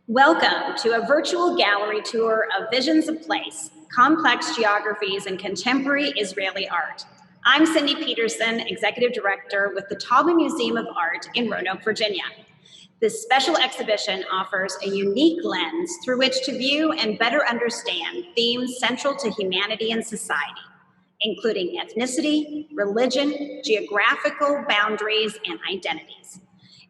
Welcome to a virtual gallery tour of Visions of Place, Complex Geographies and Contemporary Israeli Art. I'm Cindy Peterson, Executive Director with the Taubman Museum of Art in Roanoke, Virginia. This special exhibition offers a unique lens through which to view and better understand themes central to humanity and society, including ethnicity, religion, geographical boundaries, and identities.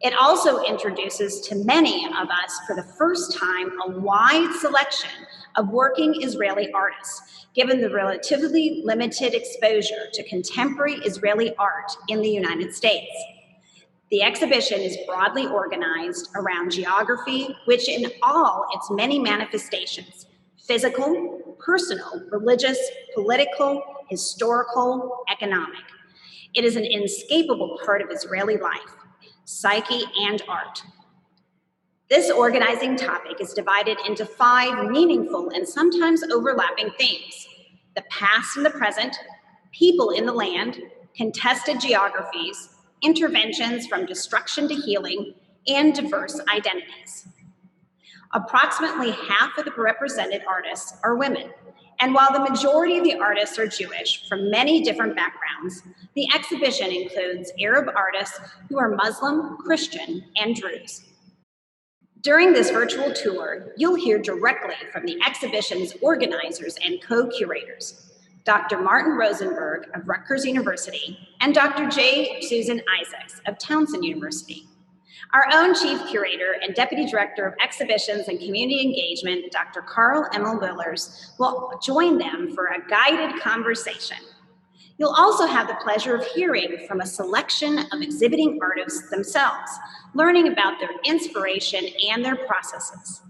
It also introduces to many of us for the first time a wide selection of working Israeli artists, given the relatively limited exposure to contemporary Israeli art in the United States. The exhibition is broadly organized around geography, which in all its many manifestations, physical, personal, religious, political, historical, economic. It is an inescapable part of Israeli life, psyche, and art. This organizing topic is divided into 5 meaningful and sometimes overlapping themes: the past and the present, people in the land, contested geographies, interventions from destruction to healing, and diverse identities. Approximately half of the represented artists are women, and while the majority of the artists are Jewish from many different backgrounds, the exhibition includes Arab artists who are Muslim, Christian, and Druze. During this virtual tour, you'll hear directly from the exhibition's organizers and co-curators, Dr. Martin Rosenberg of Rutgers University and Dr. J. Susan Isaacs of Townsend University. Our own Chief Curator and Deputy Director of Exhibitions and Community Engagement, Dr. Carl Willis, will join them for a guided conversation. You'll also have the pleasure of hearing from a selection of exhibiting artists themselves, learning about their inspiration and their processes.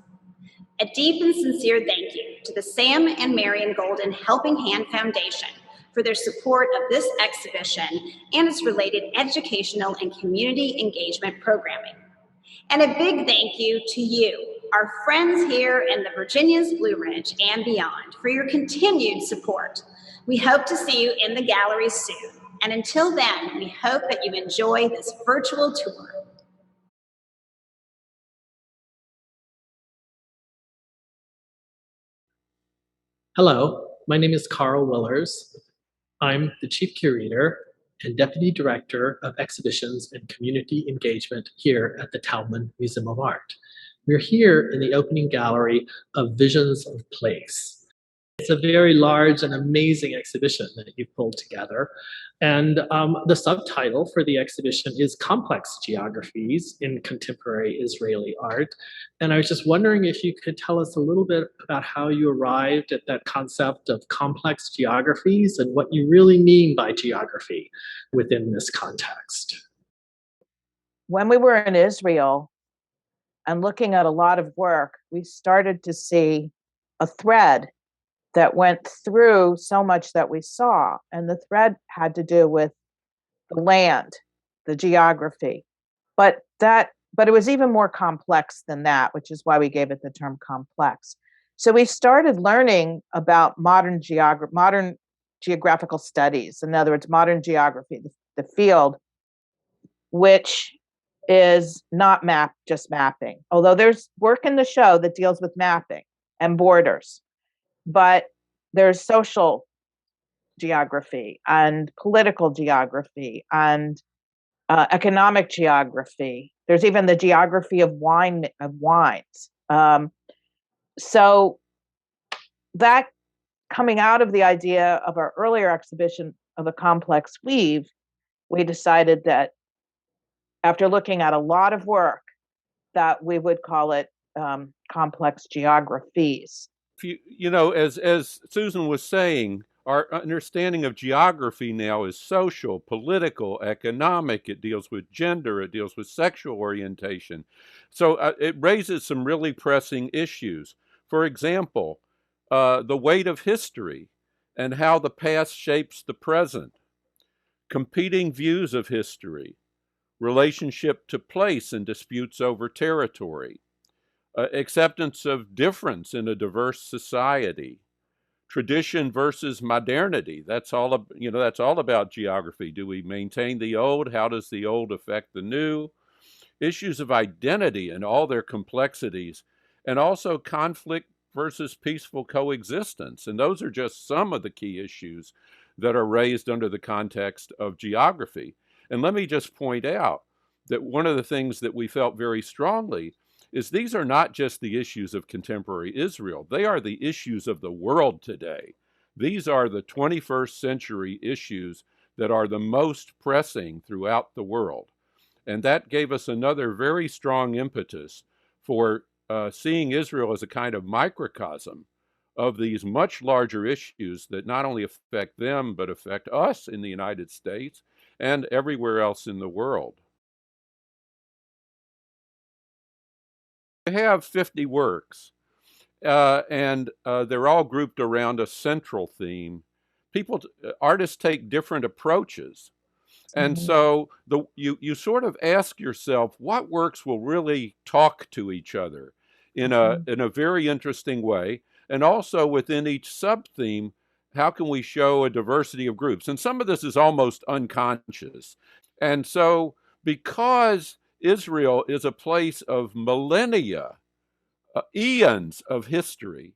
A deep and sincere thank you to the Sam and Marion Golden Helping Hand Foundation for their support of this exhibition and its related educational and community engagement programming. And a big thank you to you, our friends here in the Virginia's Blue Ridge and beyond, for your continued support. We hope to see you in the gallery soon. And until then, we hope that you enjoy this virtual tour. Hello, my name is Carl Willis. I'm the Chief Curator and Deputy Director of Exhibitions and Community Engagement here at the Taubman Museum of Art. We're here in the opening gallery of Visions of Place. It's a very large and amazing exhibition that you've pulled together. And the subtitle for the exhibition is Complex Geographies in Contemporary Israeli Art. And I was just wondering if you could tell us a little bit about how you arrived at that concept of complex geographies and what you really mean by geography within this context. When we were in Israel and looking at a lot of work, we started to see a thread that went through so much that we saw. And the thread had to do with the land, the geography. But it was even more complex than that, which is why we gave it the term complex. So we started learning about modern geographical studies. In other words, modern geography, the field, which is not just mapping. Although there's work in the show that deals with mapping and borders. But there's social geography and political geography and economic geography. There's even the geography of wines. So that coming out of the idea of our earlier exhibition of a complex weave, we decided that after looking at a lot of work, that we would call it complex geographies. You know, as Susan was saying, our understanding of geography now is social, political, economic. It deals with gender. It deals with sexual orientation. So it raises some really pressing issues. For example, the weight of history and how the past shapes the present, competing views of history, relationship to place and disputes over territory, acceptance of difference in a diverse society, tradition versus modernity. That's all about geography. Do we maintain the old? How does the old affect the new? Issues of identity and all their complexities, and also conflict versus peaceful coexistence. And those are just some of the key issues that are raised under the context of geography. And let me just point out that one of the things that we felt very strongly is these are not just the issues of contemporary Israel, they are the issues of the world today. These are the 21st century issues that are the most pressing throughout the world. And that gave us another very strong impetus for seeing Israel as a kind of microcosm of these much larger issues that not only affect them, but affect us in the United States and everywhere else in the world. We have 50 works, and they're all grouped around a central theme. Artists take different approaches. And so you sort of ask yourself, what works will really talk to each other in a very interesting way? And also within each sub-theme, how can we show a diversity of groups? And some of this is almost unconscious. And so because Israel is a place of millennia, eons of history,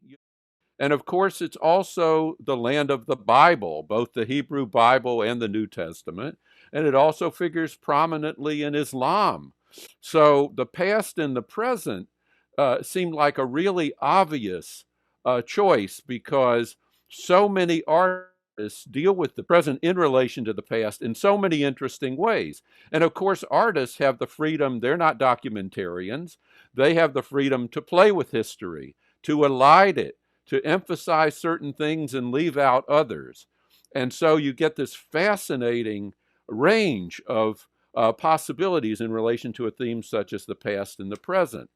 and of course, it's also the land of the Bible, both the Hebrew Bible and the New Testament. And it also figures prominently in Islam. So the past and the present seemed like a really obvious choice because so many artists deal with the present in relation to the past in so many interesting ways. And of course, artists have the freedom, they're not documentarians, they have the freedom to play with history, to elide it, to emphasize certain things and leave out others. And so you get this fascinating range of possibilities in relation to a theme such as the past and the present.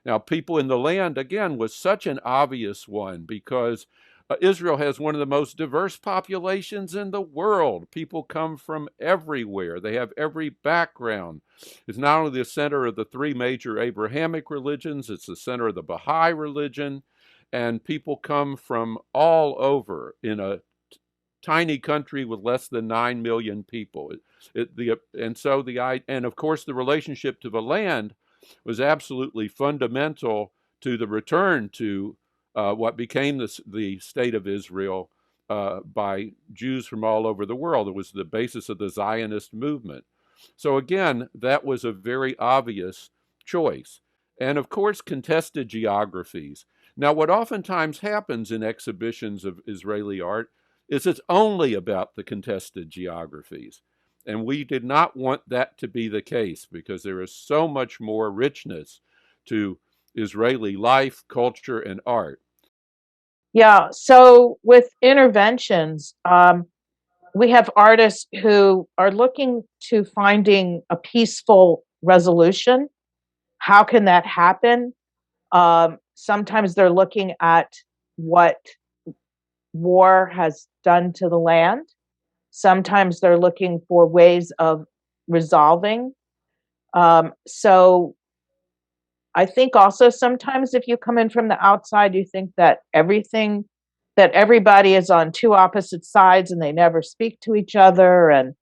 Now, people in the land, again, was such an obvious one because Israel has one of the most diverse populations in the world. People come from everywhere. They have every background. It's not only the center of the three major Abrahamic religions, it's the center of the Baha'i religion. And people come from all over in a tiny country with less than 9 million people. And of course, the relationship to the land was absolutely fundamental to the return to what became the state of Israel by Jews from all over the world. It was the basis of the Zionist movement. So again, that was a very obvious choice. And of course, contested geographies. Now, what oftentimes happens in exhibitions of Israeli art is it's only about the contested geographies. And we did not want that to be the case because there is so much more richness to Israeli life, culture, and art. Yeah, so with interventions, we have artists who are looking to finding a peaceful resolution. How can that happen? Sometimes they're looking at what war has done to the land. Sometimes they're looking for ways of resolving. So I think also sometimes if you come in from the outside, you think that everybody is on two opposite sides and they never speak to each other.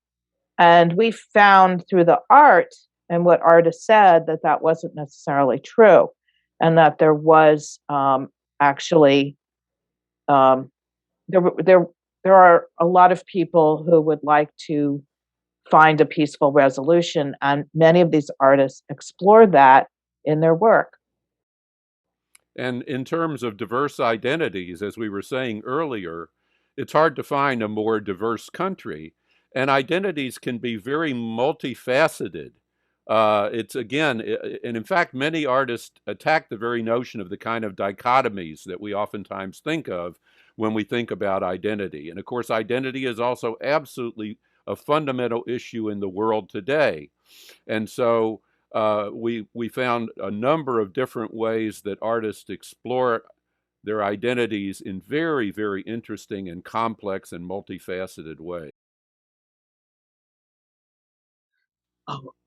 And we found through the art and what artists said that wasn't necessarily true, and that there was actually there are a lot of people who would like to find a peaceful resolution, and many of these artists explore that in their work. And in terms of diverse identities, as we were saying earlier, it's hard to find a more diverse country. And identities can be very multifaceted. It's again, and in fact, many artists attack the very notion of the kind of dichotomies that we oftentimes think of when we think about identity. And of course, identity is also absolutely a fundamental issue in the world today. And so we found a number of different ways that artists explore their identities in very, very interesting and complex and multifaceted ways.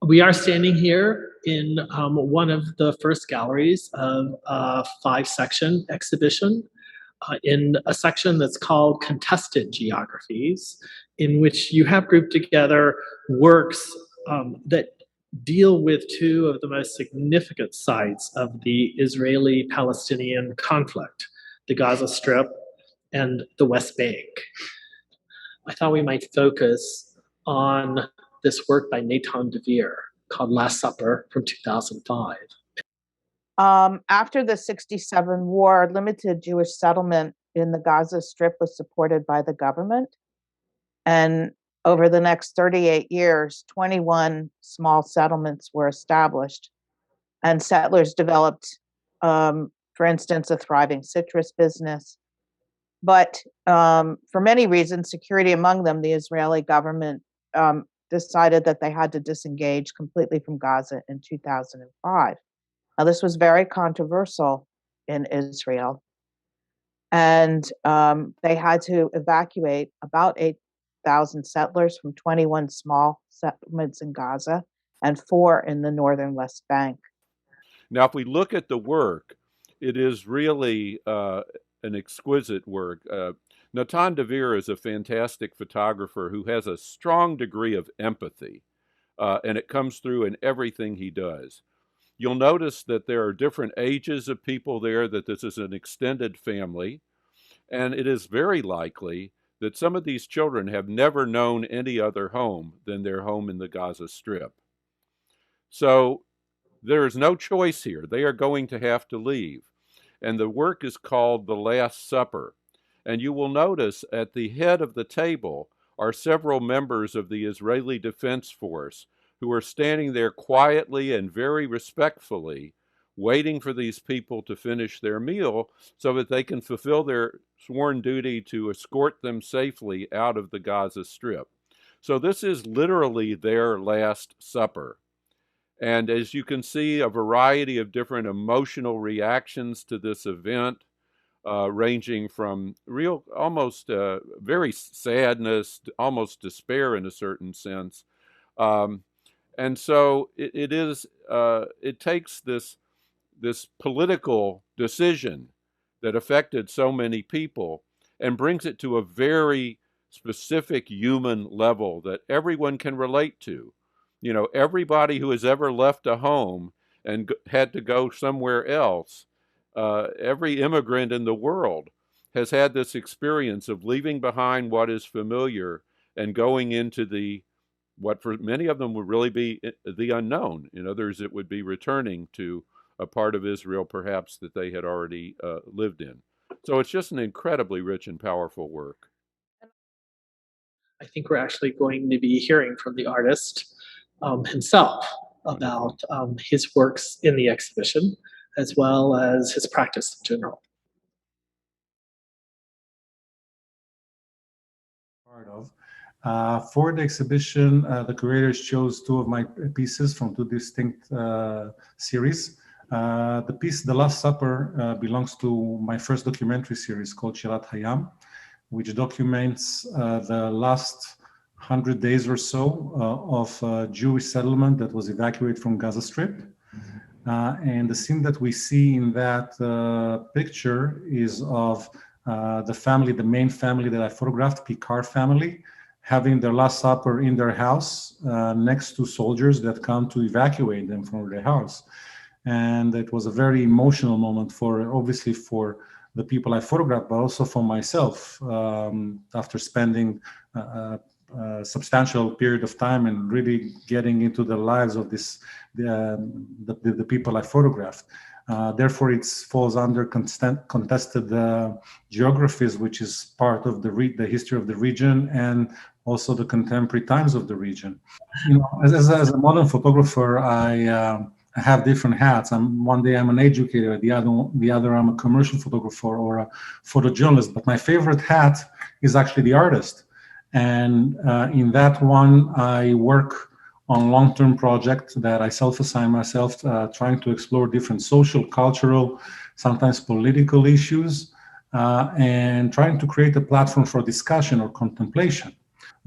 We are standing here in one of the first galleries of a 5-section exhibition in a section that's called Contested Geographies, in which you have grouped together works that deal with two of the most significant sites of the Israeli-Palestinian conflict, the Gaza Strip and the West Bank. I thought we might focus on this work by Nathan DeVere called Last Supper from 2005. After the 67 war, limited Jewish settlement in the Gaza Strip was supported by the government. And over the next 38 years, 21 small settlements were established. And settlers developed, for instance, a thriving citrus business. But for many reasons, security among them, the Israeli government decided that they had to disengage completely from Gaza in 2005. Now, this was very controversial in Israel. And they had to evacuate about 8,000 settlers from 21 small settlements in Gaza and 4 in the northern West Bank. Now, if we look at the work, it is really an exquisite work. Nathan DeVere is a fantastic photographer who has a strong degree of empathy, and it comes through in everything he does. You'll notice that there are different ages of people there, that this is an extended family, and it is very likely that some of these children have never known any other home than their home in the Gaza Strip. So there is no choice here. They are going to have to leave. And the work is called The Last Supper. And you will notice at the head of the table are several members of the Israeli Defense Force who are standing there quietly and very respectfully, waiting for these people to finish their meal so that they can fulfill their sworn duty to escort them safely out of the Gaza Strip. So this is literally their last supper. And as you can see, a variety of different emotional reactions to this event, ranging from real, almost very sadness, almost despair in a certain sense. And so it takes this political decision that affected so many people and brings it to a very specific human level that everyone can relate to. You know, everybody who has ever left a home and had to go somewhere else, every immigrant in the world has had this experience of leaving behind what is familiar and going into what for many of them would really be the unknown. In others, it would be returning to a part of Israel perhaps that they had already lived in. So it's just an incredibly rich and powerful work. I think we're actually going to be hearing from the artist himself about his works in the exhibition, as well as his practice in general. Part of. For the exhibition, the curators chose 2 of my pieces from 2 distinct series. The piece, The Last Supper, belongs to my first documentary series called Shirat Hayam, which documents the last 100 days or so of Jewish settlement that was evacuated from Gaza Strip. And the scene that we see in that picture is of the family, the main family that I photographed, Picard family, having their last supper in their house next to soldiers that come to evacuate them from their house. And it was a very emotional moment obviously for the people I photographed, but also for myself after spending a substantial period of time and really getting into the lives of the people I photographed. Therefore, it falls under contested geographies, which is part of the history of the region and also the contemporary times of the region. You know, as a modern photographer, I have different hats. One day I'm an educator, the other I'm a commercial photographer or a photojournalist. But my favorite hat is actually the artist. And in that one, I work on long-term projects that I self-assign myself, trying to explore different social, cultural, sometimes political issues, and trying to create a platform for discussion or contemplation.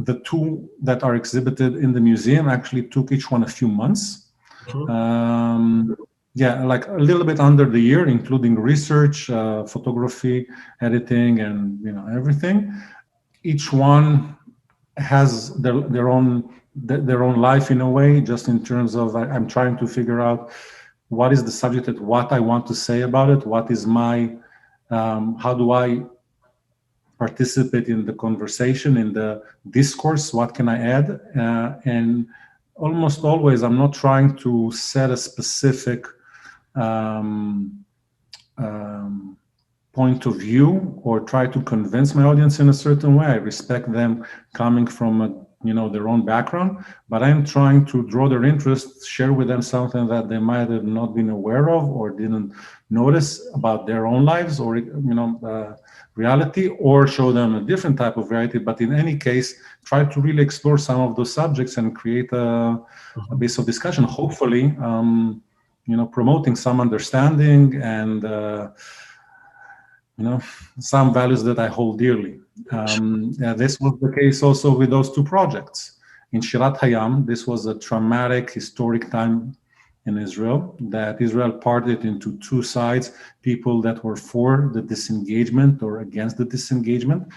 The 2 that are exhibited in the museum actually took each one a few months. Yeah, like a little bit under the year, including research, photography, editing, and everything. Each one has their own life in a way, just in terms of I'm trying to figure out what is the subject and what I want to say about it. What is my, how do I participate in the conversation, in the discourse? What can I add? And almost always, I'm not trying to set a specific point of view or try to convince my audience in a certain way. I respect them coming from their own background, but I'm trying to draw their interest, share with them something that they might have not been aware of or didn't notice about their own lives or reality, or show them a different type of reality. But in any case, try to really explore some of those subjects and create a base of discussion, hopefully promoting some understanding and some values that I hold dearly. This was the case also with those two projects. In Shirat Hayam, this was a traumatic historic time in Israel, that Israel parted into two sides, people that were for the disengagement or against the disengagement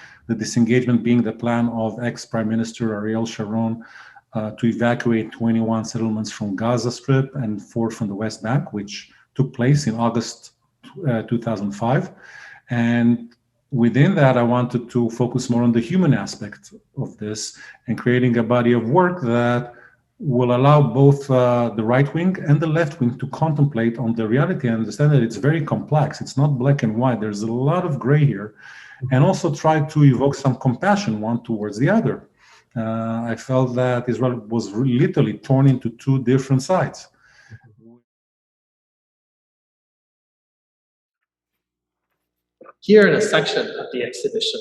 being the plan of ex-Prime Minister Ariel Sharon to evacuate 21 settlements from Gaza Strip and 4 from the West Bank, which took place in August 2005. And within that, I wanted to focus more on the human aspect of this and creating a body of work that will allow both the right wing and the left wing to contemplate on the reality and understand that it's very complex. It's not black and white. There's a lot of gray here. And also try to evoke some compassion one towards the other. I felt that Israel was literally torn into two different sides. Here in a section of the exhibition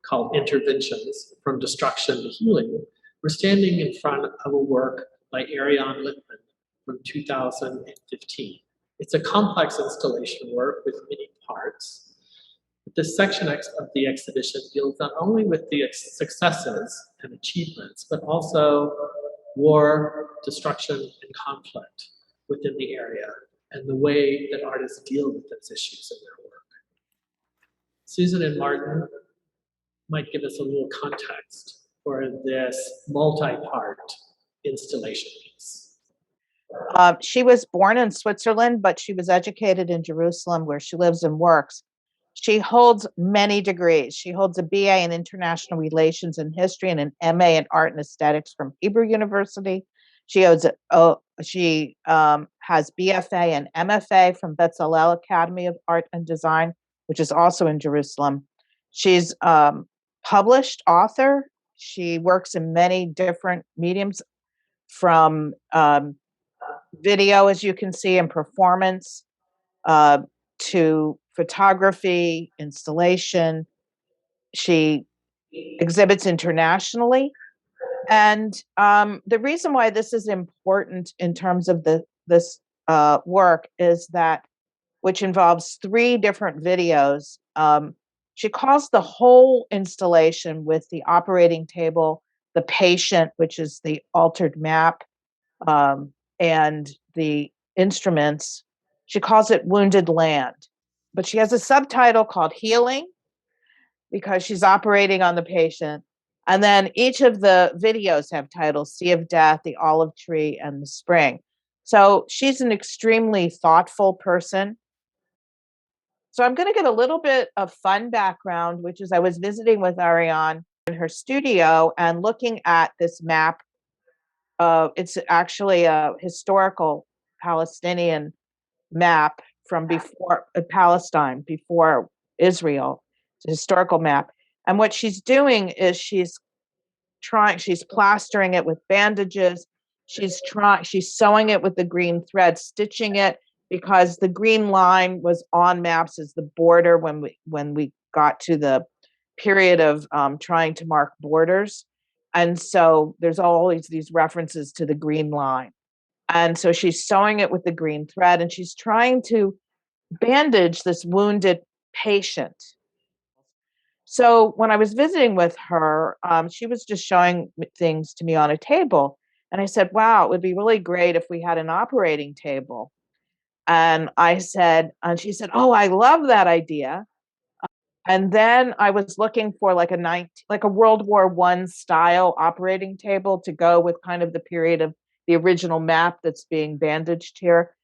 called Interventions from Destruction to Healing, we're standing in front of a work by Ariane Lippman from 2015. It's a complex installation work with many parts. This section of the exhibition deals not only with the successes and achievements, but also war, destruction, and conflict within the area, and the way that artists deal with those issues in their work. Susan and Martin might give us a little context for this multi-part installation piece. She was born in Switzerland, but she was educated in Jerusalem, where she lives and works. She holds many degrees. She holds a BA in International Relations and History and an MA in Art and Aesthetics from Hebrew University. She has BFA and MFA from Bezalel Academy of Art and Design, which is also in Jerusalem. She's published author. She works in many different mediums, from video, as you can see, and performance, to photography, installation. She exhibits internationally. And the reason why this is important in terms of this work is that, which involves 3 different videos. She calls the whole installation, with the operating table, the patient, which is the altered map, and the instruments, she calls it Wounded Land. But she has a subtitle called Healing, because she's operating on the patient. And then each of the videos have titles: Sea of Death, The Olive Tree, and The Spring. So she's an extremely thoughtful person. So I'm going to give a little bit of fun background, which is I was visiting with Ariane in her studio and looking at this map. It's actually a historical Palestinian map from before Palestine, before Israel. It's a historical map. And what she's doing is she's plastering it with bandages. She's sewing it with the green thread, stitching it, because the green line was on maps as the border when we got to the period of trying to mark borders. And so there's always these references to the green line. And so she's sewing it with the green thread, and she's trying to bandage this wounded patient. So when I was visiting with her, she was just showing things to me on a table. And I said, wow, it would be really great if we had an operating table. And she said, oh, I love that idea. And then I was looking for like a World War I style operating table to go with kind of the period of the original map that's being bandaged here.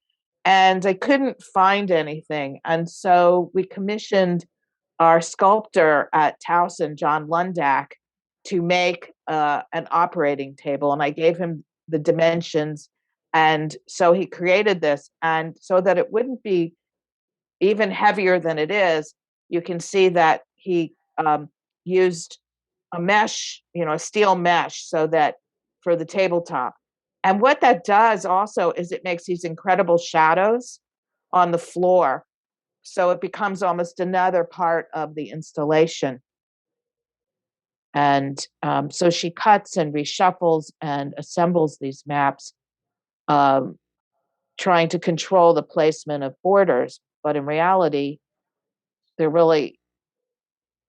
And I couldn't find anything. And so we commissioned our sculptor at Towson, John Lundak, to make an operating table. And I gave him the dimensions. And so he created this. And so that it wouldn't be even heavier than it is, you can see that he used a mesh, a steel mesh, so that for the tabletop. And what that does also is it makes these incredible shadows on the floor. So it becomes almost another part of the installation. And so she cuts and reshuffles and assembles these maps, trying to control the placement of borders. But in reality, they're really,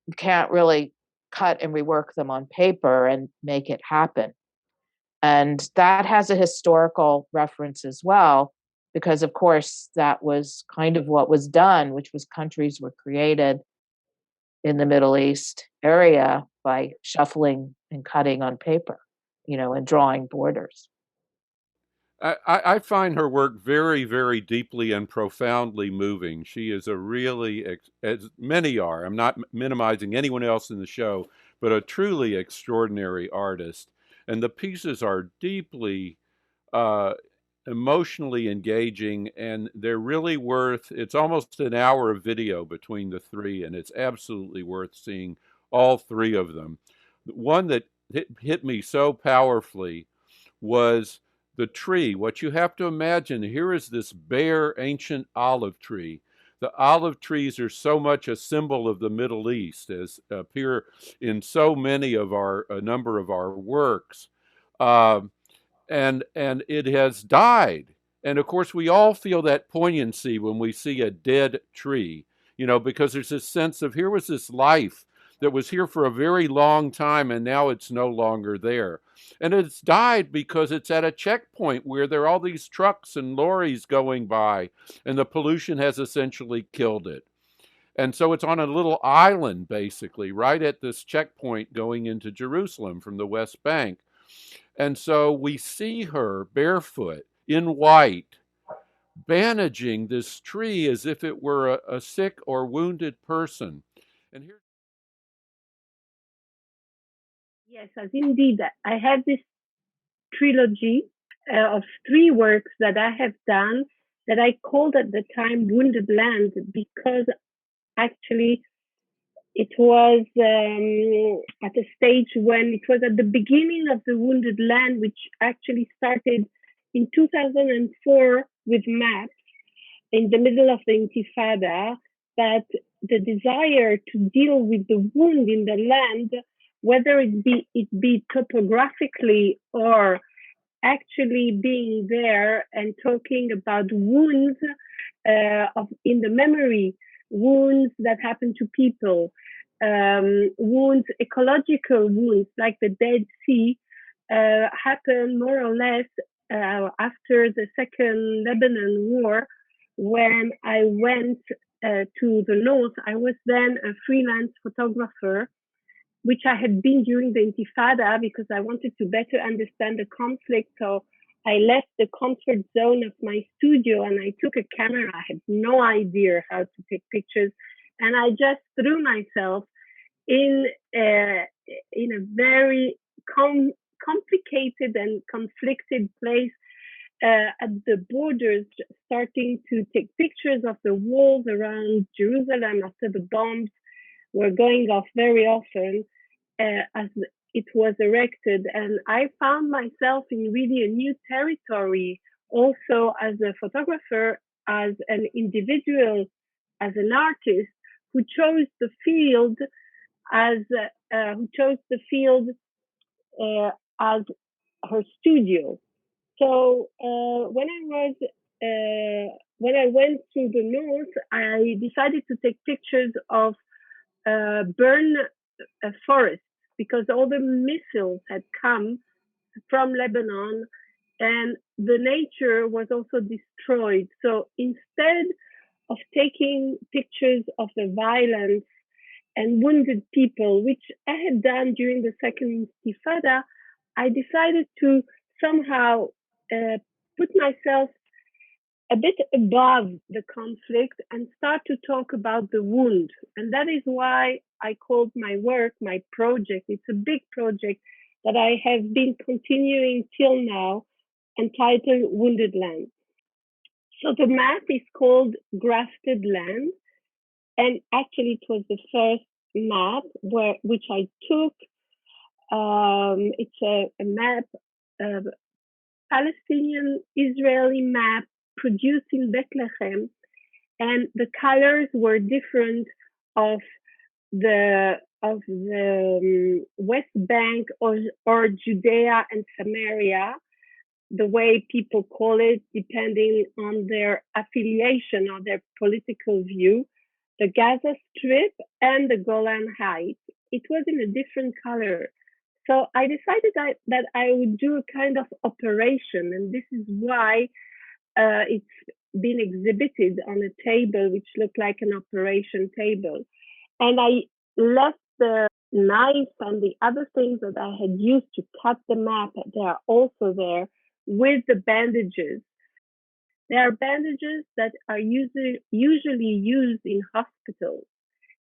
you can't really cut and rework them on paper and make it happen. And that has a historical reference as well, because of course that was kind of what was done, which was countries were created in the Middle East area by shuffling and cutting on paper, and drawing borders. I find her work very, very deeply and profoundly moving. She is a really, as many are, I'm not minimizing anyone else in the show, but a truly extraordinary artist. And the pieces are deeply emotionally engaging, and they're really worth, it's almost an hour of video between the three, and it's absolutely worth seeing all three of them. One that hit me so powerfully was the tree. What you have to imagine, here is this bare ancient olive tree. The olive trees are so much a symbol of the Middle East, as appear in so many of a number of our works. And it has died. And of course, we all feel that poignancy when we see a dead tree, because there's this sense of here was this life that was here for a very long time, and now it's no longer there. And it's died because it's at a checkpoint where there are all these trucks and lorries going by, and the pollution has essentially killed it. And so it's on a little island, basically, right at this checkpoint going into Jerusalem from the West Bank. And so we see her barefoot in white, bandaging this tree as if it were a sick or wounded person. And here, yes, as indeed, I have this trilogy of 3 works that I have done that I called at the time Wounded Land, because actually it was at a stage when it was at the beginning of the Wounded Land, which actually started in 2004 with maps in the middle of the Intifada, that the desire to deal with the wound in the land, whether it be topographically or actually being there and talking about wounds in the memory, wounds that happen to people, wounds, ecological wounds like the Dead Sea, happened more or less after the Second Lebanon War, when I went to the north. I was then a freelance photographer, which I had been during the Intifada because I wanted to better understand the conflict. So I left the comfort zone of my studio and I took a camera. I had no idea how to take pictures. And I just threw myself in a very complicated and conflicted place at the borders, starting to take pictures of the walls around Jerusalem after the bombs were going off very often as it was erected. And I found myself in really a new territory, also as a photographer, as an individual, as an artist who chose the field as her studio. So when I went to the north, I decided to take pictures of burned forests, because all the missiles had come from Lebanon and the nature was also destroyed. So instead of taking pictures of the violence and wounded people, which I had done during the Second Intifada, I decided to somehow put myself a bit above the conflict and start to talk about the wound. And that is why I called my work, my project. It's a big project that I have been continuing till now, entitled Wounded Land. So the map is called Grafted Land. And actually it was the first map which I took. It's a map, Palestinian Israeli map produced in Bethlehem, and the colors were different of the West Bank or Judea and Samaria, the way people call it, depending on their affiliation or their political view, the Gaza Strip and the Golan Heights. It was in a different color. So I decided that I would do a kind of operation, and this is why it's been exhibited on a table which looked like an operation table. And I left the knife and the other things that I had used to cut the map. They are also there with the bandages. There are bandages that are usually used in hospitals.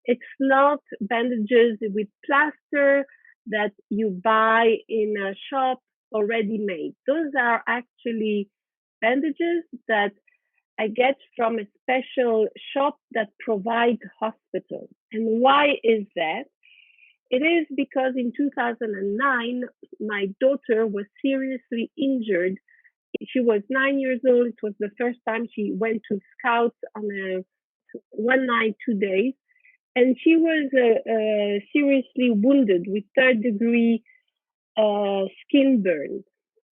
It's not bandages with plaster that you buy in a shop already made. Those are actually bandages that I get from a special shop that provides hospitals. And why is that? It is because in 2009, my daughter was seriously injured. She was 9 years old. It was the first time she went to Scouts on a 1 night, 2 days. And she was seriously wounded with 3rd-degree skin burn.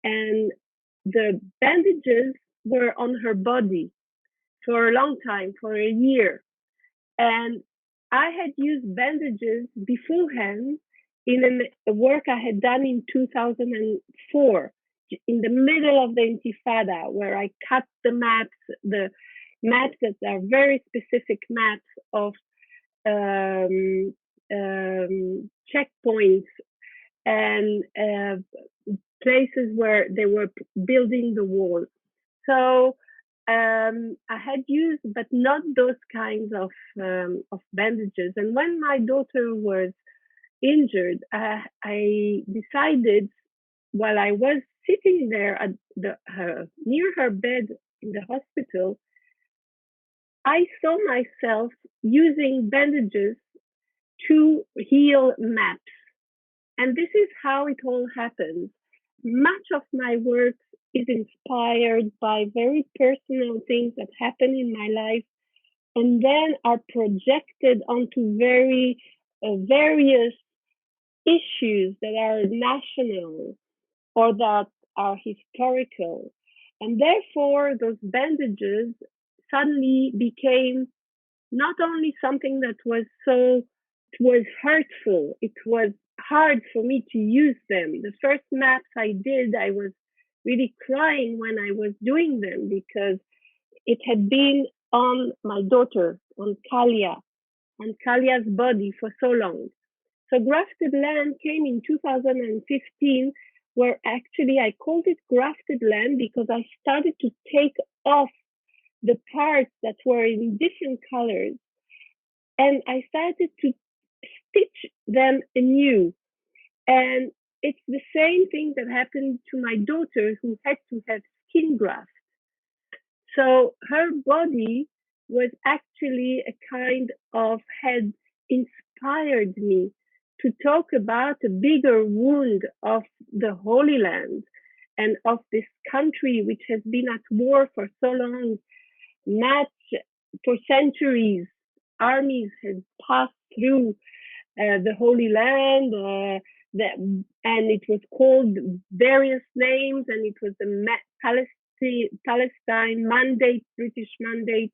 And the bandages were on her body for a long time, for a year. And I had used bandages beforehand in a work I had done in 2004, in the middle of the Intifada, where I cut the maps that are very specific maps of checkpoints and places where they were building the wall. So I had used, but not those kinds of bandages. And when my daughter was injured, I decided, while I was sitting there at near her bed in the hospital, I saw myself using bandages to heal maps. And this is how it all happens. Much of my work is inspired by very personal things that happen in my life and then are projected onto very various issues that are national or that are historical. And therefore, those bandages suddenly became not only something that was hurtful, it was hard for me to use them. The first maps I did, I was really crying when I was doing them because it had been on my daughter, on Kalia's body for so long. So Grafted Land came in 2015, where actually I called it Grafted Land because I started to take off the parts that were in different colors, and I started to stitch them anew. And it's the same thing that happened to my daughter, who had to have skin grafts. So her body was actually a kind of had inspired me to talk about a bigger wound of the Holy Land and of this country which has been at war for so long, not for centuries. Armies had passed through the Holy Land, and it was called various names, and it was the Palestine Mandate, British Mandate,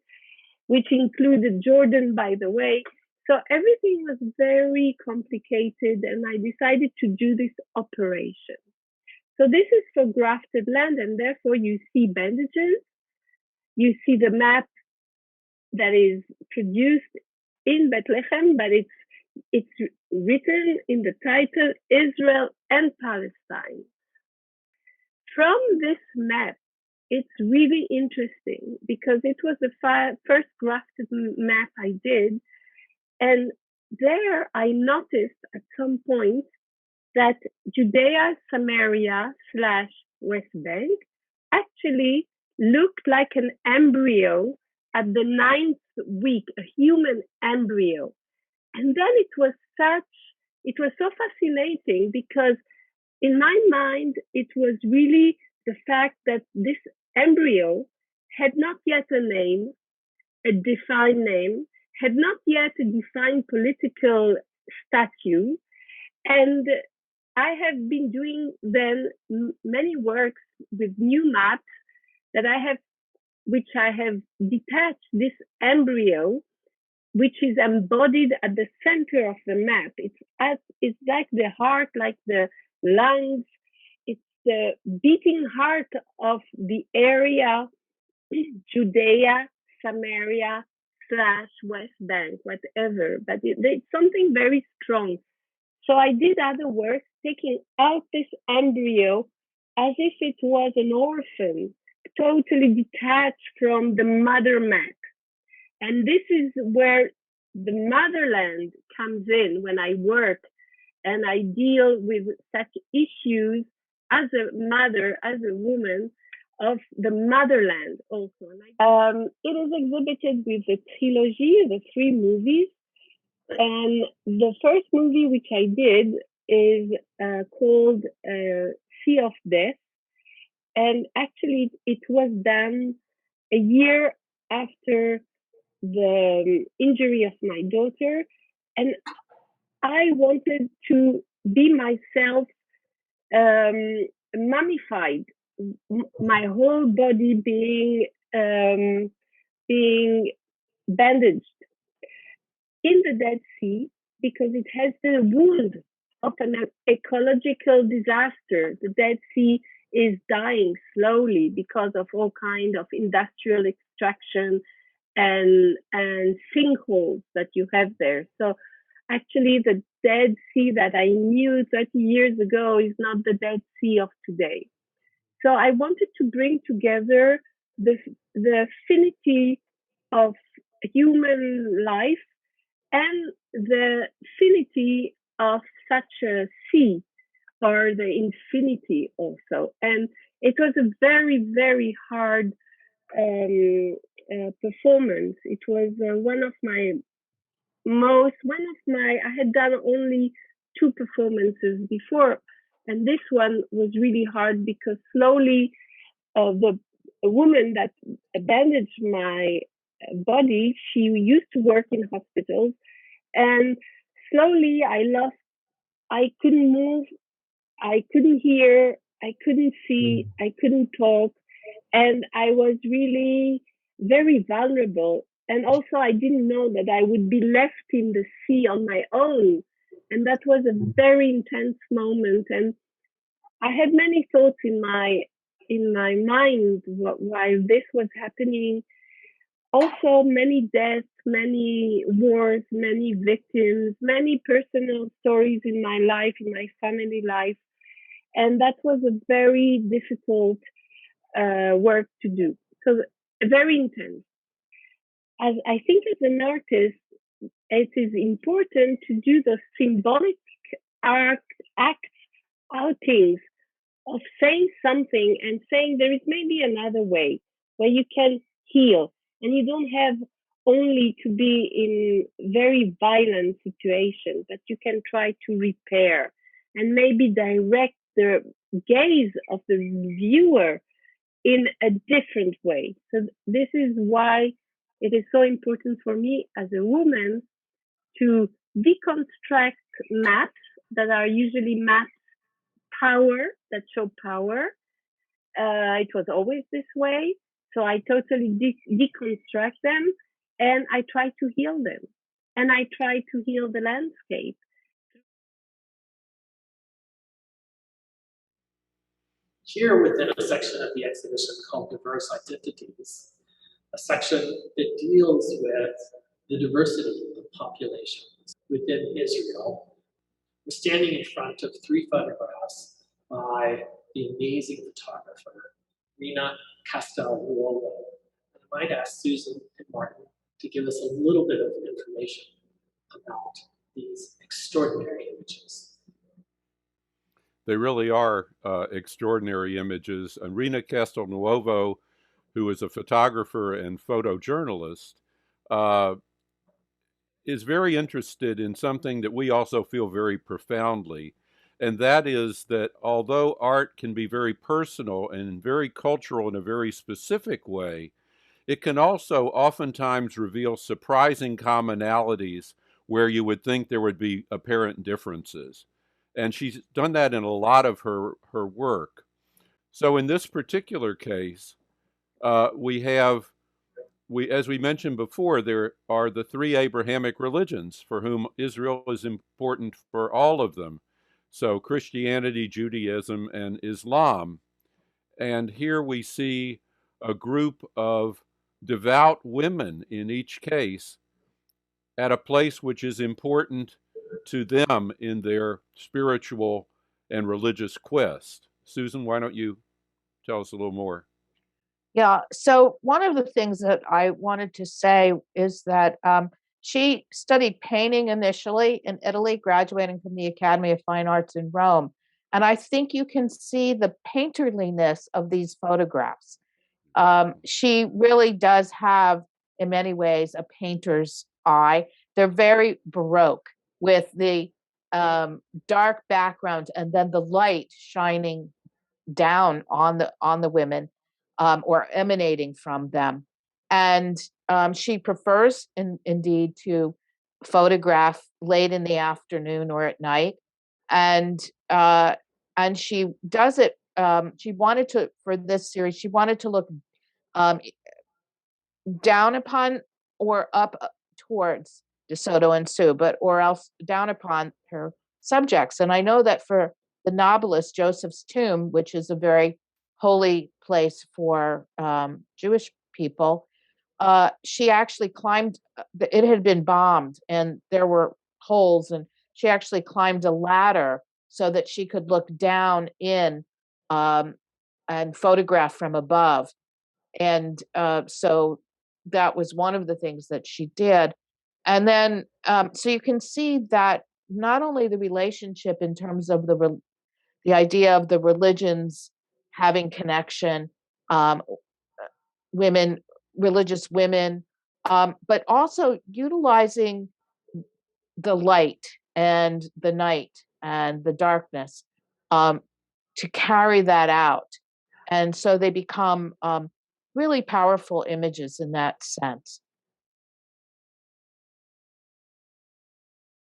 which included Jordan, by the way. So everything was very complicated, and I decided to do this operation. So this is for Grafted Land, and therefore you see bandages, you see the map that is produced in Bethlehem, but it's it's written in the title, Israel and Palestine. From this map, it's really interesting because it was the first grafted map I did. And there I noticed at some point that Judea, Samaria / West Bank actually looked like an embryo at the 9th week, a human embryo. And then it was so fascinating because in my mind, it was really the fact that this embryo had not yet a name, a defined name, had not yet a defined political statue. And I have been doing then many works with new maps which I have detached this embryo, which is embodied at the center of the map. It's like the heart, like the lungs. It's the beating heart of the area, Judea, Samaria / West Bank, whatever. But it's something very strong. So I did other work taking out this embryo as if it was an orphan, totally detached from the mother map. And this is where the motherland comes in when I work and I deal with such issues as a mother, as a woman of the motherland also. It is exhibited with the trilogy, the 3 movies. And the first movie which I did is called Sea of Death. And actually it was done a year after the injury of my daughter. And I wanted to be myself mummified, my whole body being bandaged in the Dead Sea, because it has the wound of an ecological disaster. The Dead Sea is dying slowly because of all kinds of industrial extraction and sinkholes that you have there. So actually the Dead Sea that I knew 30 years ago is not the Dead Sea of today. So I wanted to bring together the affinity of human life and the finity of such a sea, or the infinity also. And it was a very, very hard performance. It was I had done only 2 performances before, and this one was really hard because slowly the woman that bandaged my body, she used to work in hospitals, and slowly I couldn't move, I couldn't hear, I couldn't see, I couldn't talk, and I was really very vulnerable. And also I didn't know that I would be left in the sea on my own. And that was a very intense moment. And I had many thoughts in my mind while this was happening. Also many deaths, many wars, many victims, many personal stories in my life, in my family life. And that was a very difficult work to do. So very intense. As I think as an artist, it is important to do the symbolic acts, outings of saying something and saying there is maybe another way where you can heal, and you don't have only to be in very violent situations, but you can try to repair and maybe direct the gaze of the viewer in a different way. So this is why it is so important for me as a woman to deconstruct maps that are usually maps that show power. It was always this way. So I totally deconstruct them, and I try to heal them. And I try to heal the landscape. Here within a section of the exhibition called Diverse Identities, a section that deals with the diversity of populations. within Israel. We're standing in front of 3 photographs by the amazing photographer, Rina Castelnuovo. And I might ask Susan and Martin to give us a little bit of information about these extraordinary images. They really are extraordinary images. And Rina Castelnuovo, who is a photographer and photojournalist, is very interested in something that we also feel very profoundly. And that is that although art can be very personal and very cultural in a very specific way, it can also oftentimes reveal surprising commonalities where you would think there would be apparent differences. And she's done that in a lot of her work. So in this particular case, as we mentioned before, there are the 3 Abrahamic religions for whom Israel is important for all of them. So Christianity, Judaism, and Islam. And here we see a group of devout women in each case at a place which is important to them in their spiritual and religious quest. Susan, why don't you tell us a little more? Yeah, so one of the things that I wanted to say is that she studied painting initially in Italy, graduating from the Academy of Fine Arts in Rome. And I think you can see the painterliness of these photographs. She really does have, in many ways, a painter's eye. They're very Baroque with the dark background and then the light shining down on the women or emanating from them. And she prefers, indeed, to photograph late in the afternoon or at night. And she does it. She wanted to, for this series, she wanted to look down upon or up towards DeSoto and Sue, or else down upon her subjects. And I know that for the novelist Joseph's Tomb, which is a very holy place for Jewish people, she actually climbed. It had been bombed, and there were holes, and she actually climbed a ladder so that she could look down in and photograph from above. And so that was one of the things that she did. And then, so you can see that not only the relationship in terms of the idea of the religions having connection, religious women, but also utilizing the light and the night and the darkness to carry that out. And so they become really powerful images in that sense.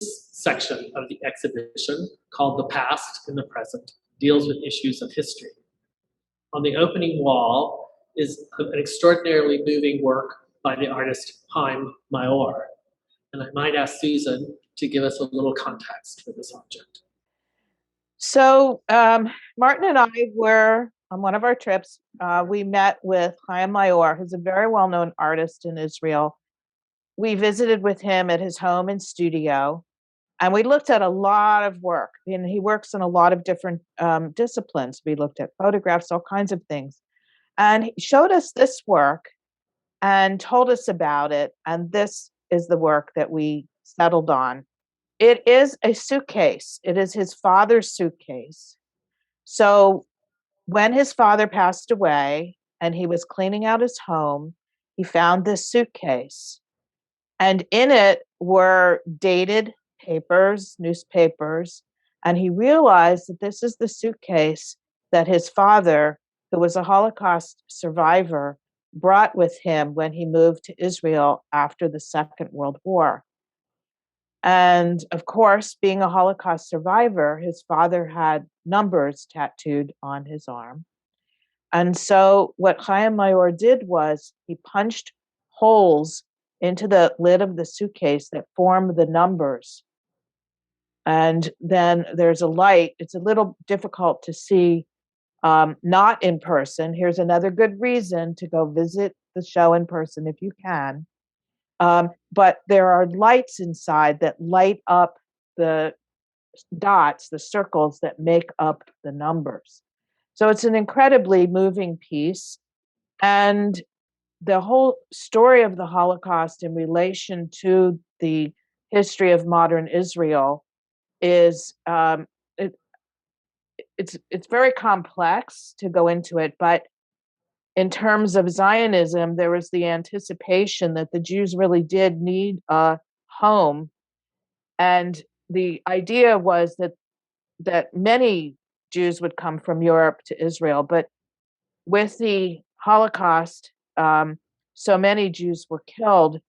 This section of the exhibition, called The Past in the Present, deals with issues of history. On the opening wall is an extraordinarily moving work by the artist Haim Maor. And I might ask Susan to give us a little context for this object. So Martin and I were on one of our trips. We met with Haim Maor, who's a very well-known artist in Israel. We visited with him at his home and studio, and we looked at a lot of work. And he works in a lot of different disciplines. We looked at photographs, all kinds of things. And he showed us this work and told us about it. And this is the work that we settled on. It is a suitcase. It is his father's suitcase. So when his father passed away and he was cleaning out his home, he found this suitcase. And in it were dated papers, newspapers. And he realized that this is the suitcase that his father, who was a Holocaust survivor, brought with him when he moved to Israel after the Second World War. And of course, being a Holocaust survivor, his father had numbers tattooed on his arm. And so what Haim Maor did was he punched holes into the lid of the suitcase that form the numbers. And then there's a light. It's a little difficult to see, not in person. Here's another good reason to go visit the show in person if you can. But there are lights inside that light up the dots, the circles that make up the numbers. So it's an incredibly moving piece. And the whole story of the Holocaust in relation to the history of modern Israel is it's very complex to go into it, but in terms of Zionism, there was the anticipation that the Jews really did need a home, and the idea was that many Jews would come from Europe to Israel, but with the Holocaust, so many Jews were killed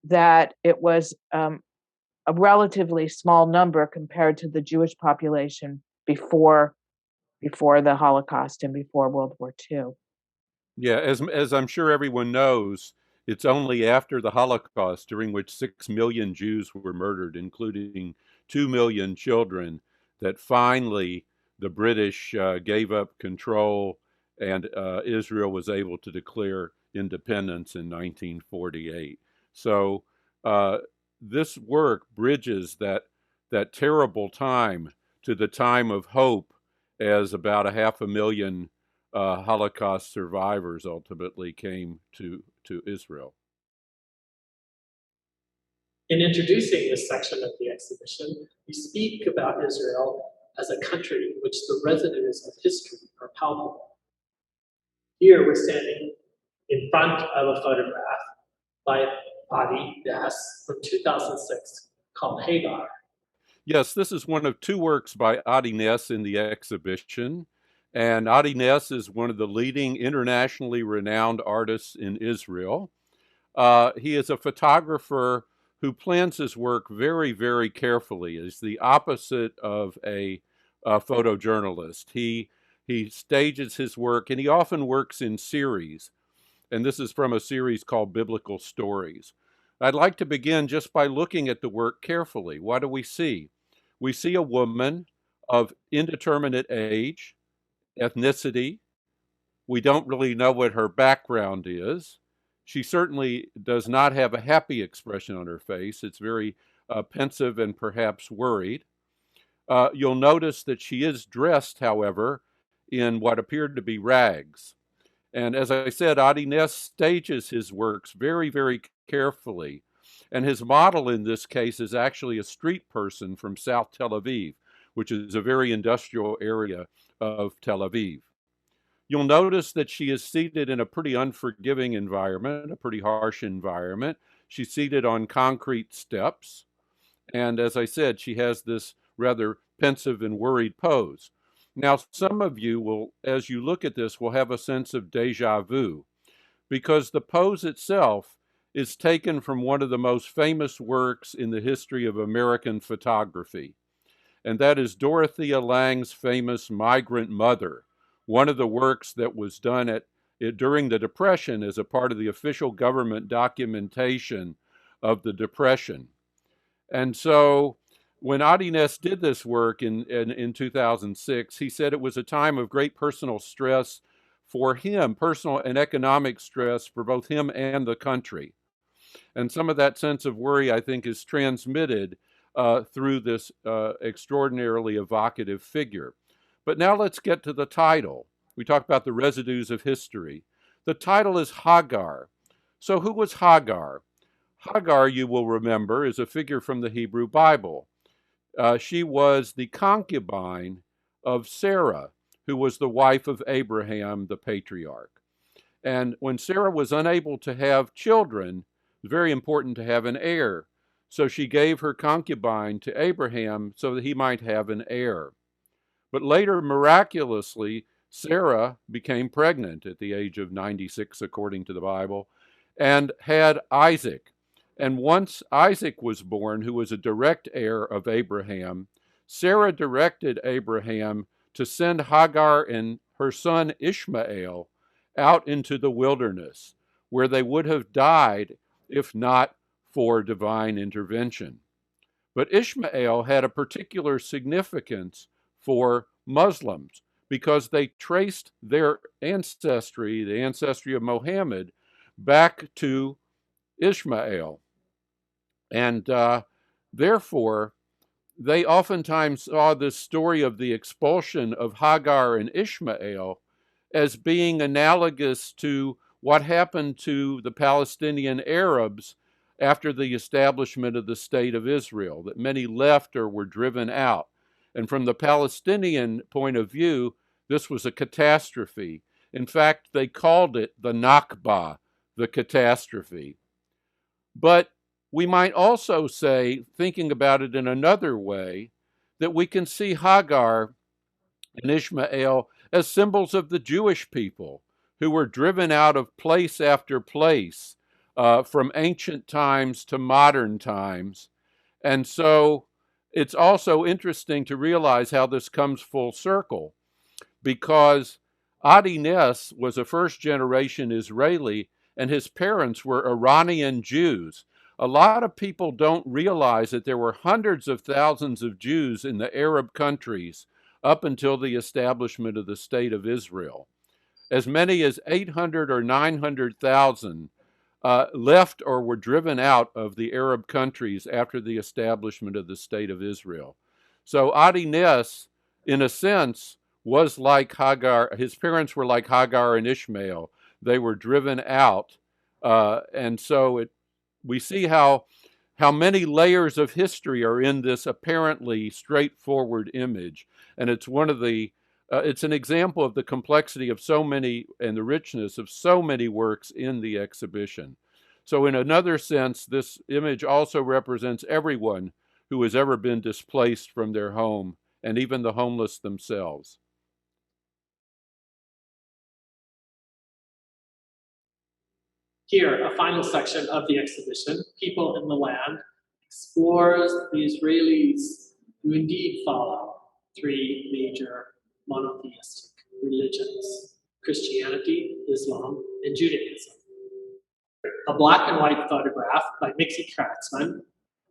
that it was a relatively small number compared to the Jewish population before the Holocaust and before World War II. Yeah, as I'm sure everyone knows, it's only after the Holocaust, during which 6 million Jews were murdered, including 2 million children, that finally the British gave up control and Israel was able to declare independence in 1948. So this work bridges that terrible time to the time of hope, as about 500,000 Holocaust survivors ultimately came to Israel. In introducing this section of the exhibition, we speak about Israel as a country in which the residues of history are palpable. Here we're standing in front of a photograph by Adi Ness from 2006 called Hagar. Yes, this is one of 2 works by Adi Ness in the exhibition. And Adi Ness is one of the leading internationally renowned artists in Israel. He is a photographer who plans his work very, very carefully. Is the opposite of a photojournalist. He stages his work, and he often works in series. And this is from a series called Biblical Stories. I'd like to begin just by looking at the work carefully. What do we see? We see a woman of indeterminate age, ethnicity. We don't really know what her background is. She certainly does not have a happy expression on her face. It's very pensive and perhaps worried. You'll notice that she is dressed, however, in what appeared to be rags. And as I said, Adi Ness stages his works very, very carefully. And his model in this case is actually a street person from South Tel Aviv, which is a very industrial area of Tel Aviv. You'll notice that she is seated in a pretty unforgiving environment, a pretty harsh environment. She's seated on concrete steps. And as I said, she has this rather pensive and worried pose. Now, some of you will, as you look at this, will have a sense of deja vu, because the pose itself is taken from one of the most famous works in the history of American photography, and that is Dorothea Lange's famous Migrant Mother, one of the works that was done during the Depression as a part of the official government documentation of the Depression. And so when Adi Ness did this work in 2006, he said it was a time of great personal stress for him, personal and economic stress for both him and the country. And some of that sense of worry, I think, is transmitted through this extraordinarily evocative figure. But now let's get to the title. We talk about the residues of history. The title is Hagar. So who was Hagar? Hagar, you will remember, is a figure from the Hebrew Bible. She was the concubine of Sarah, who was the wife of Abraham, the patriarch. And when Sarah was unable to have children, it was very important to have an heir. So she gave her concubine to Abraham so that he might have an heir. But later, miraculously, Sarah became pregnant at the age of 96, according to the Bible, and had Isaac. And once Isaac was born, who was a direct heir of Abraham, Sarah directed Abraham to send Hagar and her son Ishmael out into the wilderness, where they would have died if not for divine intervention. But Ishmael had a particular significance for Muslims because they traced their ancestry, the ancestry of Muhammad, back to Ishmael. And therefore, they oftentimes saw this story of the expulsion of Hagar and Ishmael as being analogous to what happened to the Palestinian Arabs after the establishment of the State of Israel, that many left or were driven out. And from the Palestinian point of view, this was a catastrophe. In fact, they called it the Nakba, the catastrophe. But we might also say, thinking about it in another way, that we can see Hagar and Ishmael as symbols of the Jewish people who were driven out of place after place from ancient times to modern times. And so it's also interesting to realize how this comes full circle, because Adi Ness was a first-generation Israeli, and his parents were Iranian Jews. A lot of people don't realize that there were hundreds of thousands of Jews in the Arab countries up until the establishment of the State of Israel. As many as 800 or 900,000 left or were driven out of the Arab countries after the establishment of the State of Israel. So Adi Ness, in a sense, was like Hagar. His parents were like Hagar and Ishmael. They were driven out. And so we see how many layers of history are in this apparently straightforward image. And it's one of the, it's an example of the complexity of so many and the richness of so many works in the exhibition. So in another sense, this image also represents everyone who has ever been displaced from their home, and even the homeless themselves. Here, a final section of the exhibition, People in the Land, explores the Israelis who indeed follow three major monotheistic religions: Christianity, Islam, and Judaism. A black and white photograph by Mixie Kratzman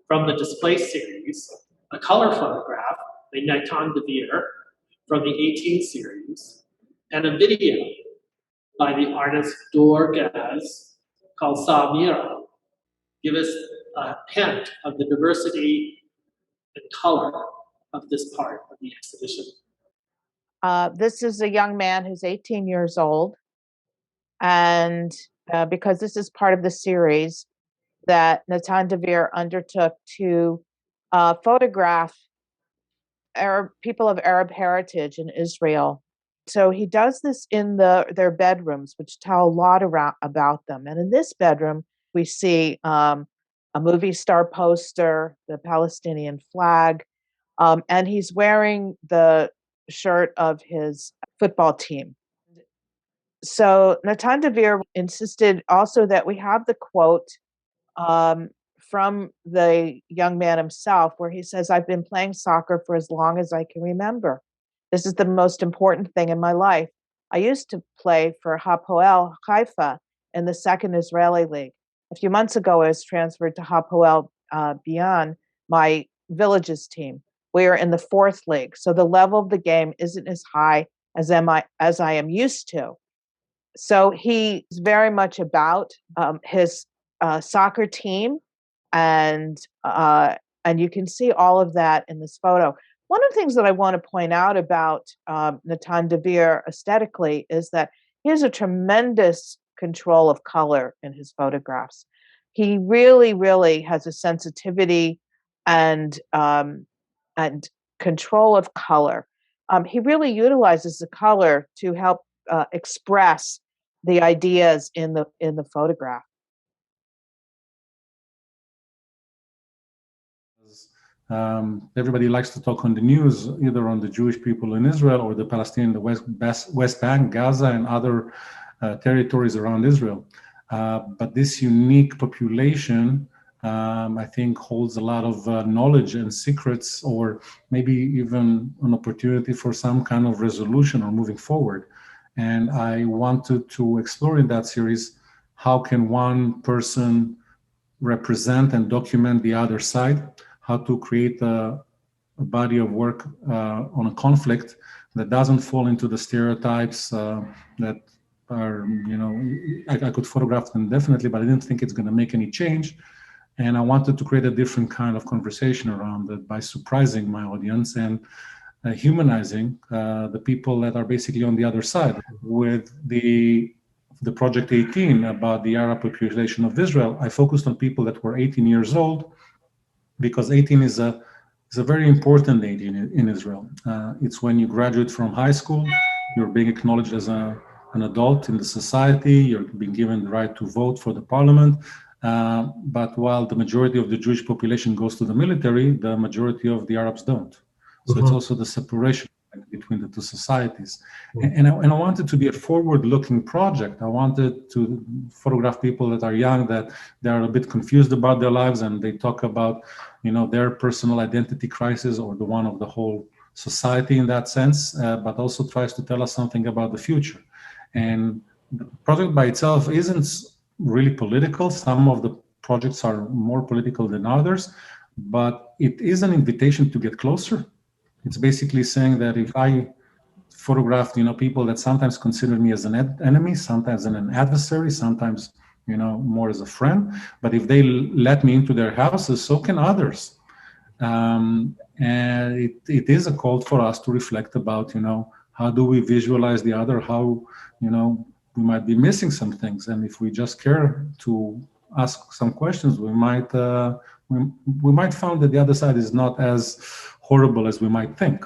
from the Displaced series, a color photograph by Nathan DeVere from the 18 series, and a video by the artist Dor Gaz called Samira give us a hint of the diversity and color of this part of the exhibition. This is a young man who's 18 years old. And because this is part of the series that Nathan DeVere undertook to photograph people of Arab heritage in Israel. So he does this in their bedrooms, which tell a lot about them. And in this bedroom, we see a movie star poster, the Palestinian flag, and he's wearing the shirt of his football team. So Nathan DeVere insisted also that we have the quote from the young man himself, where he says, "I've been playing soccer for as long as I can remember. This is the most important thing in my life. I used to play for Hapoel Haifa in the second Israeli league. A few months ago, I was transferred to Hapoel Bian, my village's team. We are in the fourth league, so the level of the game isn't as high as I am used to." So he's very much about his soccer team, and you can see all of that in this photo. One of the things that I want to point out about Nathan DeVere aesthetically is that he has a tremendous control of color in his photographs. He really, really has a sensitivity and control of color. He really utilizes the color to help express the ideas in the photograph. Everybody likes to talk on the news, either on the Jewish people in Israel or the Palestinian, the West Bank, Gaza, and other territories around Israel. But this unique population, I think, holds a lot of knowledge and secrets, or maybe even an opportunity for some kind of resolution or moving forward. And I wanted to explore in that series, how can one person represent and document the other side, how to create a body of work on a conflict that doesn't fall into the stereotypes that are, I could photograph them definitely, but I didn't think it's going to make any change. And I wanted to create a different kind of conversation around it by surprising my audience and humanizing the people that are basically on the other side. With the Project 18 about the Arab population of Israel, I focused on people that were 18 years old, because 18 is a very important age in Israel. It's when you graduate from high school, you're being acknowledged as an adult in the society, you're being given the right to vote for the parliament. But while the majority of the Jewish population goes to the military, the majority of the Arabs don't. So it's also the separation between the two societies. And I wanted to be a forward-looking project. I wanted to photograph people that are young, that they are a bit confused about their lives, and they talk about, their personal identity crisis or the one of the whole society in that sense, but also tries to tell us something about the future. And the project by itself isn't really political. Some of the projects are more political than others, but it is an invitation to get closer. It's basically saying that if I photographed, people that sometimes consider me as an enemy, sometimes an adversary, sometimes, more as a friend, but if they let me into their houses, so can others. And it is a call for us to reflect about, how do we visualize the other, how, we might be missing some things. And if we just care to ask some questions, we might find that the other side is not as horrible as we might think.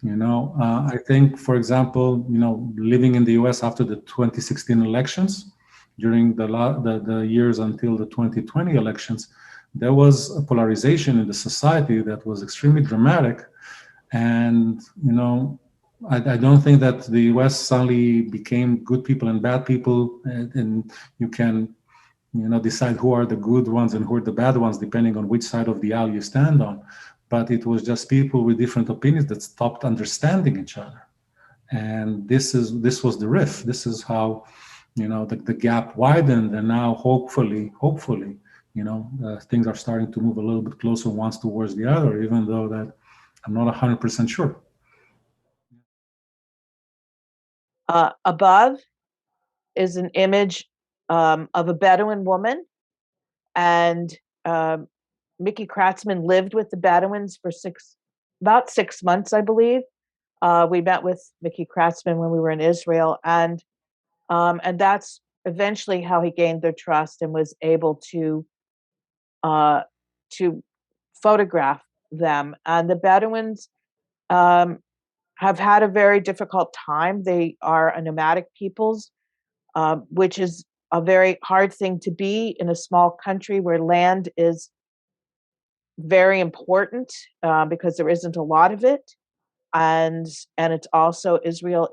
I think, for example, living in the US after the 2016 elections, during the years until the 2020 elections, there was a polarization in the society that was extremely dramatic. And, I don't think that the US suddenly became good people and bad people, and you can, decide who are the good ones and who are the bad ones, depending on which side of the aisle you stand on. But it was just people with different opinions that stopped understanding each other. And this was the rift. This is how, the gap widened, and now hopefully, things are starting to move a little bit closer once towards the other, even though that I'm not 100% sure. Above is an image of a Bedouin woman, and Mickey Kratzman lived with the Bedouins for about 6 months, I believe. We met with Mickey Kratzman when we were in Israel, and that's eventually how he gained their trust and was able to photograph them. And the Bedouins have had a very difficult time. They are a nomadic peoples, which is a very hard thing to be in a small country where land is very important, because there isn't a lot of it. And it's also, Israel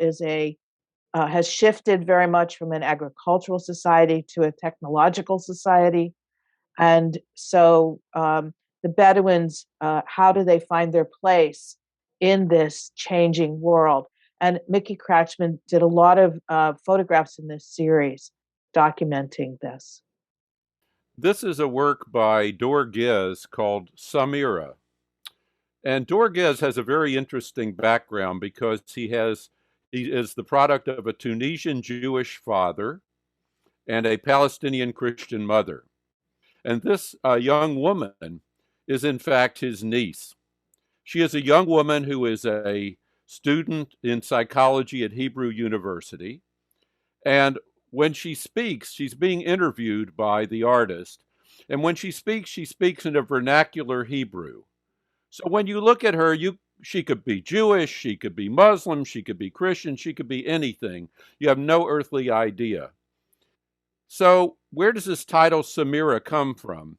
has shifted very much from an agricultural society to a technological society. And so the Bedouins, how do they find their place in this changing world? And Mickey Kratzman did a lot of photographs in this series documenting this. This is a work by Druze called Samira. And Druze has a very interesting background because he is the product of a Tunisian Jewish father and a Palestinian Christian mother. And this young woman is in fact his niece. She is a young woman who is a student in psychology at Hebrew University. And when she speaks, she's being interviewed by the artist. And when she speaks in a vernacular Hebrew. So when you look at her, she could be Jewish, she could be Muslim, she could be Christian, she could be anything. You have no earthly idea. So where does this title Samira come from?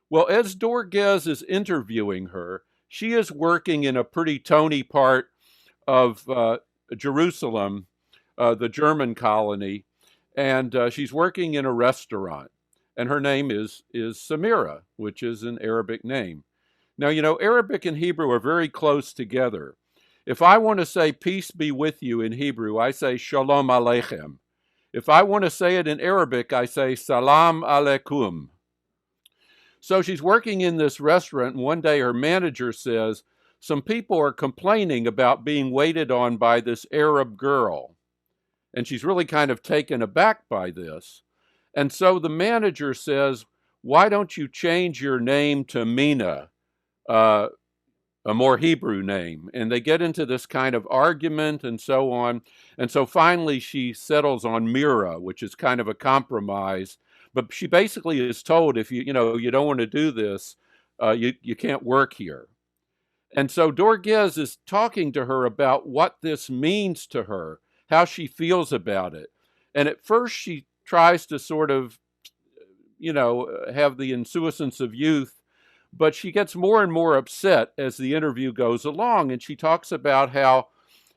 Well, as Druze is interviewing her, she is working in a pretty Tony part of Jerusalem, the German colony, and she's working in a restaurant. And her name is Samira, which is an Arabic name. Now, Arabic and Hebrew are very close together. If I want to say peace be with you in Hebrew, I say shalom aleichem. If I want to say it in Arabic, I say salam alaikum. So she's working in this restaurant, and one day her manager says, some people are complaining about being waited on by this Arab girl. And she's really kind of taken aback by this. And so the manager says, why don't you change your name to Mina, a more Hebrew name? And they get into this kind of argument and so on. And so finally she settles on Mira, which is kind of a compromise. But she basically is told, if you don't want to do this, you can't work here. And so Dorguez is talking to her about what this means to her, how she feels about it. And at first she tries to sort of, have the insouciance of youth, but she gets more and more upset as the interview goes along. And she talks about how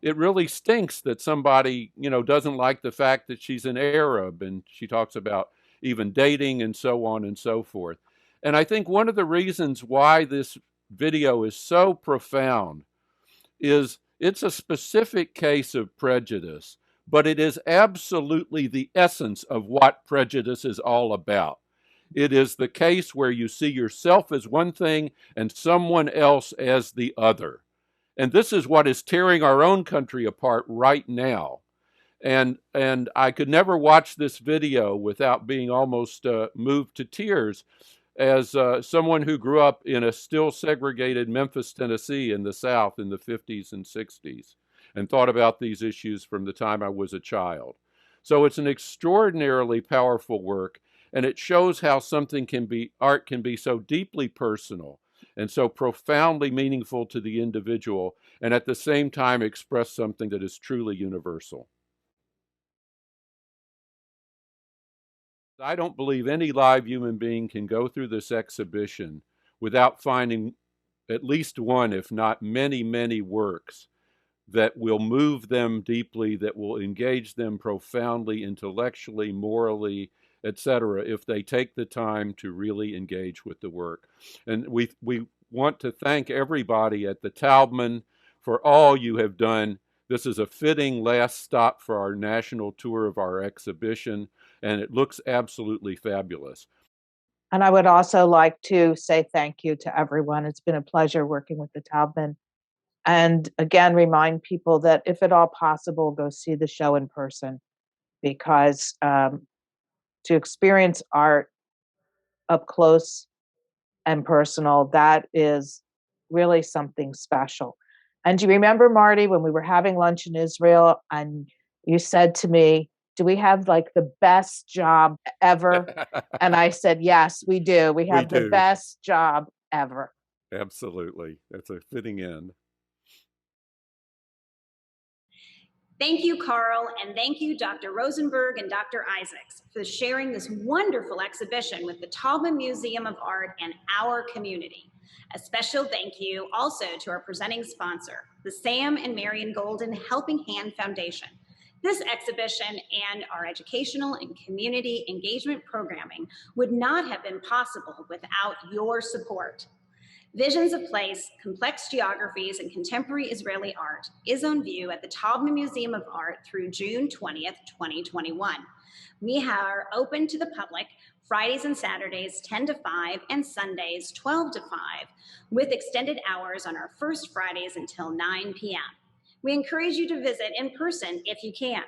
it really stinks that somebody, doesn't like the fact that she's an Arab. And she talks about even dating and so on and so forth. And I think one of the reasons why this video is so profound is it's a specific case of prejudice, but it is absolutely the essence of what prejudice is all about. It is the case where you see yourself as one thing and someone else as the other. And this is what is tearing our own country apart right now. And I could never watch this video without being almost moved to tears, as someone who grew up in a still segregated Memphis, Tennessee in the South in the 50s and 60s and thought about these issues from the time I was a child. So it's an extraordinarily powerful work, and it shows how art can be so deeply personal and so profoundly meaningful to the individual, and at the same time express something that is truly universal. I don't believe any live human being can go through this exhibition without finding at least one, if not many, many works that will move them deeply, that will engage them profoundly, intellectually, morally, etc., if they take the time to really engage with the work. And we want to thank everybody at the Taubman for all you have done. This is a fitting last stop for our national tour of our exhibition, and it looks absolutely fabulous. And I would also like to say thank you to everyone. It's been a pleasure working with the Taubman. And again, remind people that if at all possible, go see the show in person, because to experience art up close and personal, that is really something special. And do you remember, Marty, when we were having lunch in Israel and you said to me, do we have like the best job ever? And I said, yes, we do. We have the best job ever. Absolutely. That's a fitting end. Thank you, Carl, and thank you, Dr. Rosenberg and Dr. Isaacs, for sharing this wonderful exhibition with the Taubman Museum of Art and our community. A special thank you also to our presenting sponsor, the Sam and Marion Golden Helping Hand Foundation. This exhibition and our educational and community engagement programming would not have been possible without your support. Visions of Place, Complex Geographies, and Contemporary Israeli Art is on view at the Taubman Museum of Art through June 20th, 2021. We are open to the public Fridays and Saturdays 10 to 5 and Sundays 12 to 5, with extended hours on our first Fridays until 9 p.m. We encourage you to visit in person if you can.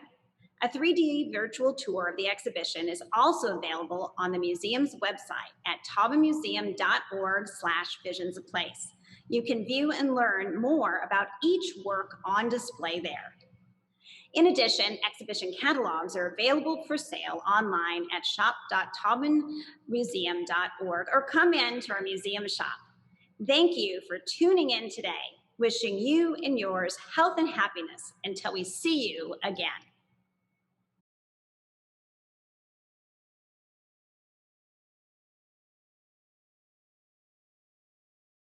A 3D virtual tour of the exhibition is also available on the museum's website at taubmanmuseum.org/visionsofplace. You can view and learn more about each work on display there. In addition, exhibition catalogs are available for sale online at shop.taubmanmuseum.org or come in to our museum shop. Thank you for tuning in today. Wishing you and yours health and happiness until we see you again.